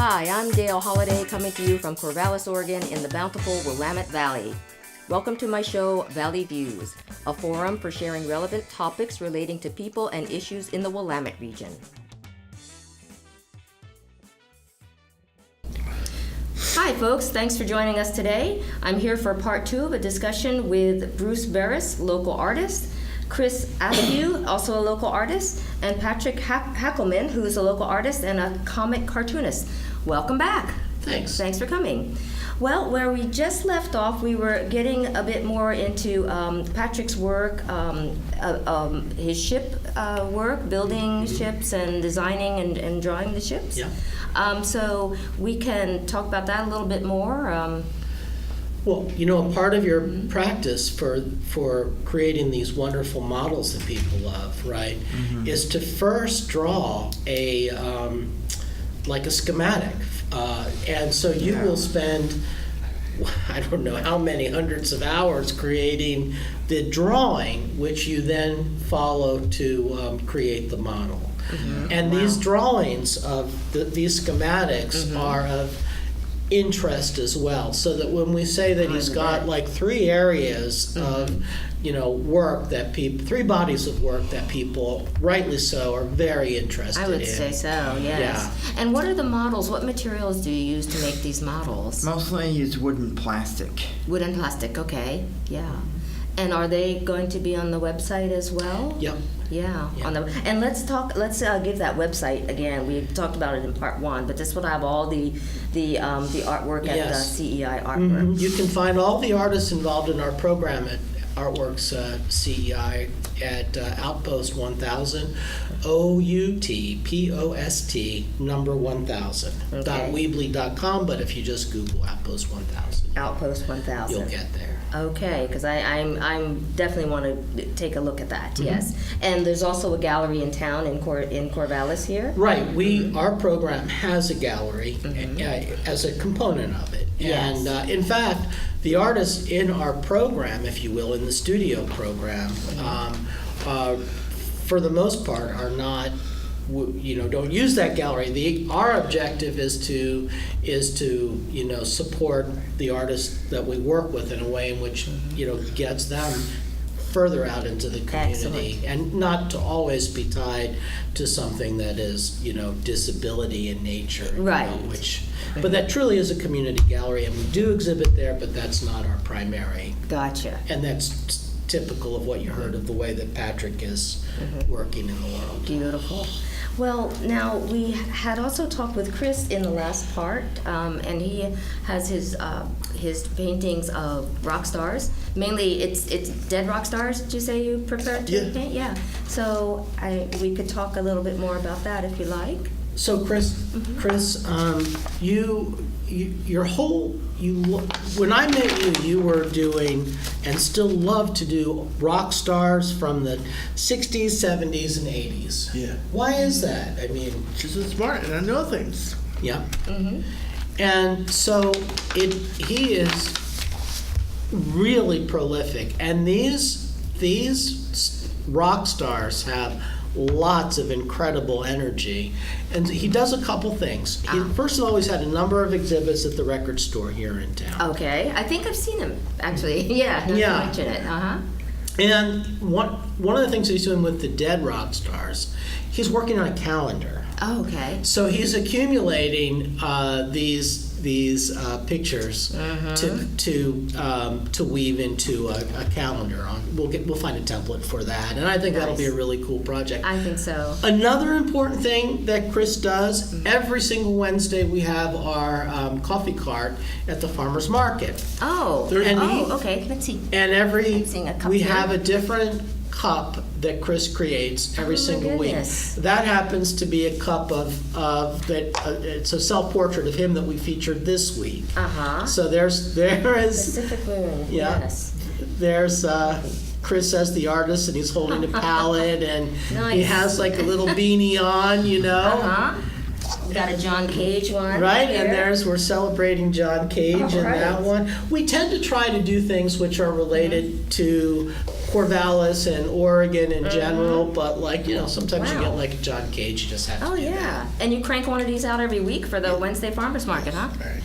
Hi, I'm Dale Holliday coming to you from Corvallis, Oregon in the bountiful Willamette Valley. Welcome to my show, Valley Views, a forum for sharing relevant topics relating to people and issues in the Willamette region. Hi folks, thanks for joining us today. I'm here for part 2 of a discussion with Bruce Barris, local artist, Chris Askew, also a local artist, and Patrick Hackelman, who is a local artist and a comic cartoonist. Welcome back. Thanks. Thanks for coming. Well, where we just left off, we were getting a bit more into Patrick's work, his ship work, building ships and designing and drawing the ships. Yeah. So we can talk about that a little bit more. Well, you know, a part of your practice for creating these wonderful models that people love, right, is to first draw a schematic, and so you will spend, I don't know how many hundreds of hours creating the drawing, which you then follow to create the model. And these drawings of these schematics are of interest as well, so that when we say that he's got like 3 areas of, you know, work that people, 3 bodies of work that people, rightly so, are very interested in. I would say so, yes. Yeah. And what are the models? What materials do you use to make these models? Mostly I use wood and plastic. Wood and plastic, okay, yeah. And are they going to be on the website as well? Yep. Yeah. And let's give that website again. We talked about it in part 1, but this will have all the artwork at the CEI Artwork. You can find all the artists involved in our program at Artworks CEI at Outpost 1000, OUTPOST number 1000 .weebly.com, but if you just Google Outpost 1000, Outpost 1000, you'll get there. Okay, because I'm definitely want to take a look at that. Yes, and there's also a gallery in town in Corvallis here. Right. Our program has a gallery as a component of it. Yes. And in fact, the artists in our program, if you will, in the studio program, for the most part, are not, don't use that gallery. Our objective is to support the artists that we work with in a way in which gets them further out into the community. Excellent. And not to always be tied to something that is disability in nature, Right. But that truly is a community gallery, and we do exhibit there, but that's not our primary. Gotcha. And that's typical of what you heard of the way that Patrick is working in the world. Beautiful. Well, now we had also talked with Chris in the last part, and he has his paintings of rock stars. Mainly, it's dead rock stars. Did you say you prefer to paint? Yeah. So we could talk a little bit more about that if you like. So, Chris, when I met you were doing and still love to do rock stars from the 60s, 70s, and 80s. Yeah. Why is that? I mean, She's so smart and I know things. yeah. And so he is really prolific, and these rock stars have lots of incredible energy, and he does a couple things. He first of all, he's had a number of exhibits at the record store here in town. Okay, I think I've seen him actually. Yeah, now you mention it. And one of the things he's doing with the dead rock stars, he's working on a calendar. Oh, okay. So he's accumulating these pictures to weave into a calendar. We'll find a template for that, and I think that'll be a really cool project. I think so. Another important thing that Chris does, every single Wednesday we have our coffee cart at the farmer's market. Oh, okay. Let's see. And I'm seeing a cup we here. have a different cup that Chris creates every single week. goodness. That happens to be a cup of it's a self-portrait of him that we featured this week. So there is Pacific Moon. Yeah. Yes. there's Chris as the artist, and he's holding a palette, and Nice. he has like a little beanie on, you know. We got a John Cage one. Right, here. and we're celebrating John Cage in right. that one. We tend to try to do things which are related to Corvallis and Oregon in general, but like, sometimes you Wow. get like a John Cage, you just have to Oh, do yeah. that. And you crank one of these out every week for the Wednesday Farmers Market, huh? Right.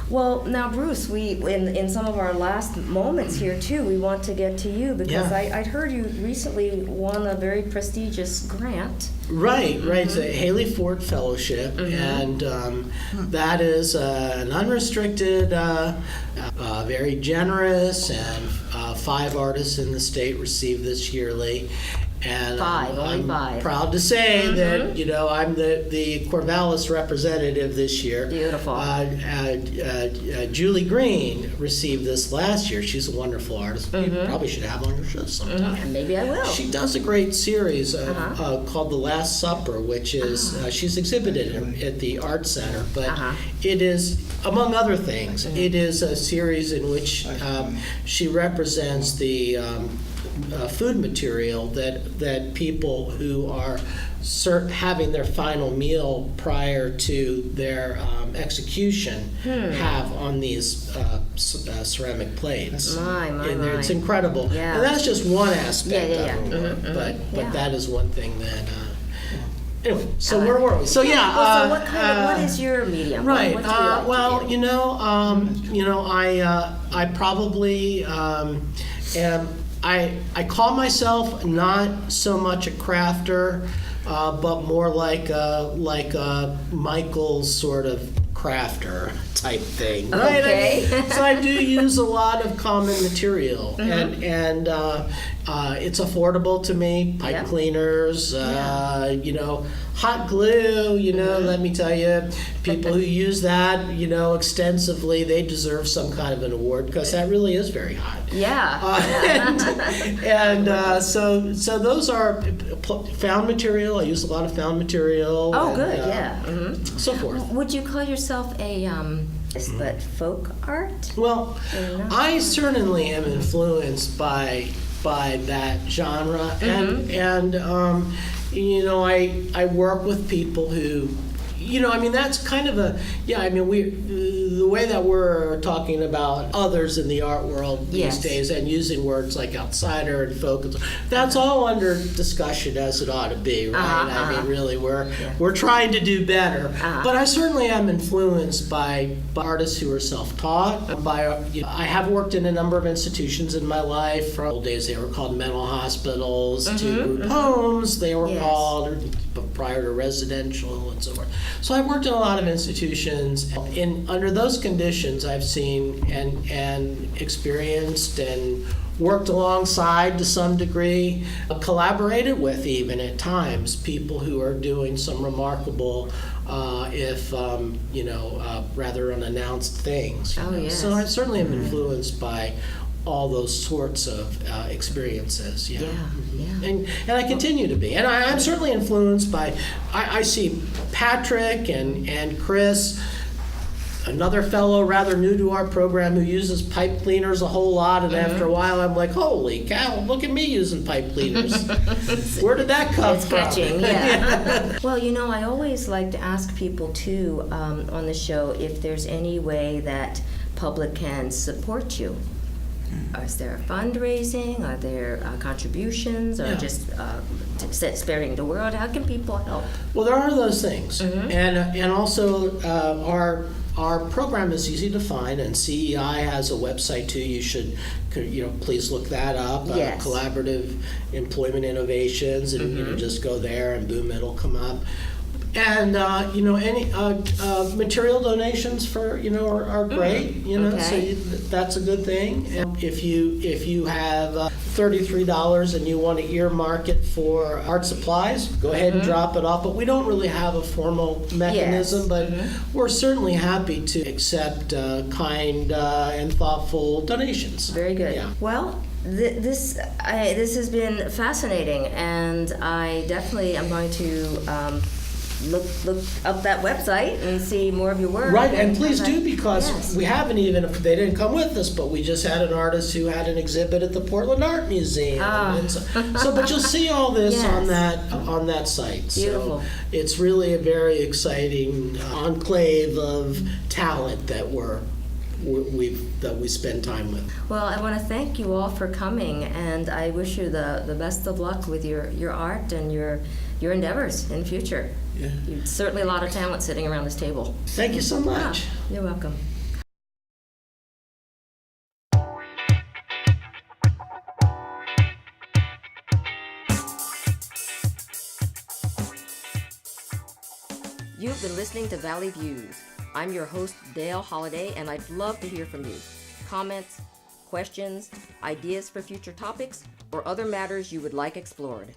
Well, now, Bruce, we in some of our last moments here, too, we want to get to you because Yeah. I'd heard you recently won a very prestigious grant. Right. It's a Haley Ford Fellowship, and that is an unrestricted, very generous, and 5 artists in the state receive this yearly. And Only I'm 5. proud to say that I'm the Corvallis representative this year. Beautiful. Julie Green received this last year. She's a wonderful artist. You probably should have on your show sometime. And maybe I will. She does a great series called The Last Supper, which is she's exhibited at the Art Center, but it is, among other things, it is a series in which she represents the food material that people who are having their final meal prior to their execution have on these ceramic plates. And My. it's incredible. Yeah. And that's just one aspect Yeah. of her work, but Yeah. that is one thing that. Anyway, so where were we? So yeah. Well, so what is your medium? Right. What do you like Well, to do? I probably am. I call myself not so much a crafter, but more like a Michael's sort of crafter type thing. Right? Okay. So I do use a lot of common material, and it's affordable to me. Pipe Yep. cleaners, hot glue. Let me tell you, people who use that, extensively, they deserve some kind of an award because that really is very hot. Yeah. So those are found material. I use a lot of found material. Oh, and, good. Yeah. So forth. Would you call yourself a is that folk art? Well, I certainly am influenced by that genre, and I work with people who, that's kind of the way that we're talking about others in the art world these Yes. days, and using words like outsider and folk, that's all under discussion, as it ought to be, right? Really, we're trying to do better. But I certainly am influenced by artists who are self-taught. I have worked in a number of institutions in my life. From old days, they were called mental hospitals, to group homes, they were Yes. called, prior to residential and so forth. So I've worked in a lot of institutions. Under those conditions, I've seen and experienced and worked alongside to some degree, collaborated with even at times, people who are doing some remarkable, rather unannounced things. Oh, yes. So I certainly am influenced by all those sorts of experiences. Yeah. And I continue to be. And I'm certainly influenced by, I see Patrick and Chris, another fellow rather new to our program who uses pipe cleaners a whole lot, and after a while I'm like, holy cow, look at me using pipe cleaners. Where did that come It's from? catching, yeah. Well, I always like to ask people too on the show if there's any way that public can support you. Is there fundraising? Are there contributions? Or Yeah. just spreading the word? How can people help? Well, there are those things, and also our program is easy to find, and CEI has a website too. You should, please look that up. Yes. Collaborative Employment Innovations, and just go there, and boom, it'll come up. And any material donations are great. So Okay. that's a good thing. And if you have $33 and you want to earmark it for art supplies, go ahead and drop it off. But we don't really have a formal mechanism. Yes. But we're certainly happy to accept kind and thoughtful donations. Very good. Yeah. Well, this has been fascinating, and I definitely am going to look up that website and see more of your work. Right, and please do, because Yes. we haven't even, they didn't come with us, but we just had an artist who had an exhibit at the Portland Art Museum. And but you'll see all this Yes. on that site. Beautiful. So it's really a very exciting enclave of talent that we're that we spend time with. Well, I want to thank you all for coming, and I wish you the best of luck with your art and your endeavors in the future. Yeah. Certainly a lot of talent sitting around this table. Thank you so much. Yeah, you're welcome. You've been listening to Valley Views. I'm your host, Dale Holliday, and I'd love to hear from you. Comments, questions, ideas for future topics, or other matters you would like explored.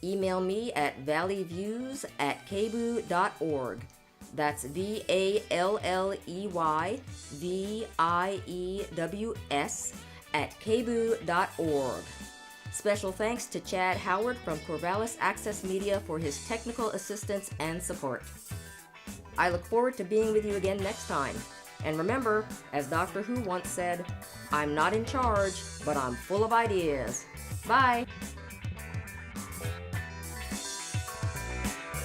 Email me at valleyviews@kboo.org. That's VALLEYVIEWS @kboo.org. Special thanks to Chad Howard from Corvallis Access Media for his technical assistance and support. I look forward to being with you again next time. And remember, as Doctor Who once said, I'm not in charge, but I'm full of ideas. Bye!